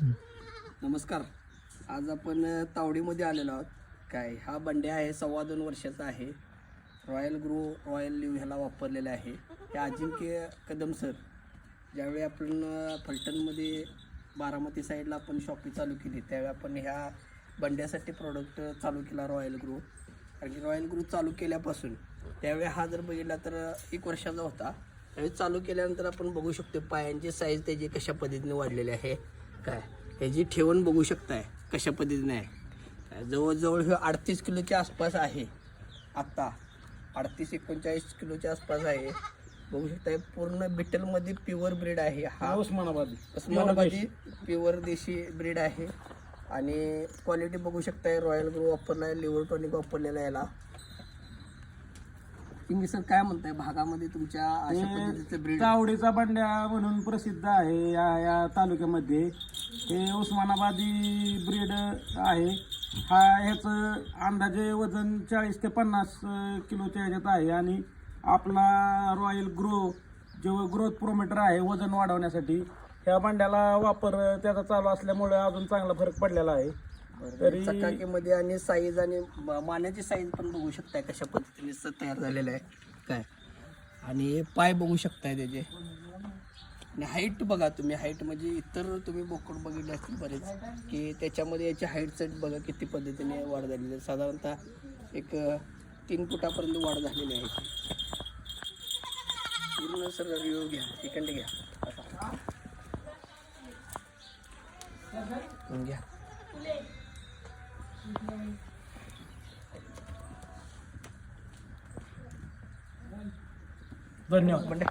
नमस्कार. आज आपण तावडीमध्ये आलेलो आहोत. काय हा बंड्या आहे, 2.25 वर्षाचा आहे. रॉयल ग्रो रॉयल लिव्ह ह्याला वापरलेला आहे. हे अजिंक्य कदम सर ज्यावेळी आपण फलटणमध्ये बारामती साईडला आपण शॉपी चालू केली त्यावेळी आपण ह्या बंड्यासाठी प्रोडक्ट चालू केला रॉयल ग्रो. कारण की रॉयल ग्रो चालू केल्यापासून त्यावेळी हा जर बघितला तर 1 वर्षाचा होता. त्यावेळी चालू केल्यानंतर आपण बघू शकतो पायांची साईज त्याची कशा पद्धतीने वाढलेली आहे. काय ह्याची ठेवण बघू शकताय कशा पद्धतीने आहे. जवळजवळ हे 38 किलोच्या आसपास आहे. आत्ता 38-39 किलोच्या आसपास आहे. बघू शकताय पूर्ण बिटलमध्ये प्युअर ब्रीड आहे. हा उस्मानाबादी प्युअर देशी ब्रीड आहे. आणि क्वालिटी बघू शकताय. रॉयल ग्रो वापरला आहे, लिव्हर टॉनिक वापरलेला याला. तुम्ही सर काय म्हणताय भागामध्ये तुमच्या अशा पद्धतीचं ब्रीड? तावडीचा बंड्या म्हणून प्रसिद्ध आहे या तालुक्यामध्ये. हे उस्मानाबादी ब्रीड आहे. ह्याचं अंदाजे वजन 40 ते 50 किलोच्या ह्याच्यात आहे. आणि आपला रॉयल ग्रो जो ग्रोथ प्रोमीटर आहे वजन वाढवण्यासाठी, ह्या बंड्याला वापर त्याचा चालू असल्यामुळे अजून चांगला फरक पडलेला आहे. तरी चकाकीमध्ये आणि साईज आणि मानेची साईज पण बघू शकताय कशा पद्धतीने तयार झालेलं आहे. काय आणि पाय बघू शकताय त्याचे. आणि हाईट बघा तुम्ही. हाईट म्हणजे इतर तुम्ही बोकड बघितले असतील बरेच की त्याच्यामध्ये याची हाईट सेट बघा किती पद्धतीने वाढ झालेली आहे. साधारणतः एक 3 फुटापर्यंत वाढ झालेली आहे. पूर्ण सर रिव्ह्यू घ्या, इकडे घ्या घ्या. धन्यवाद. बंड्या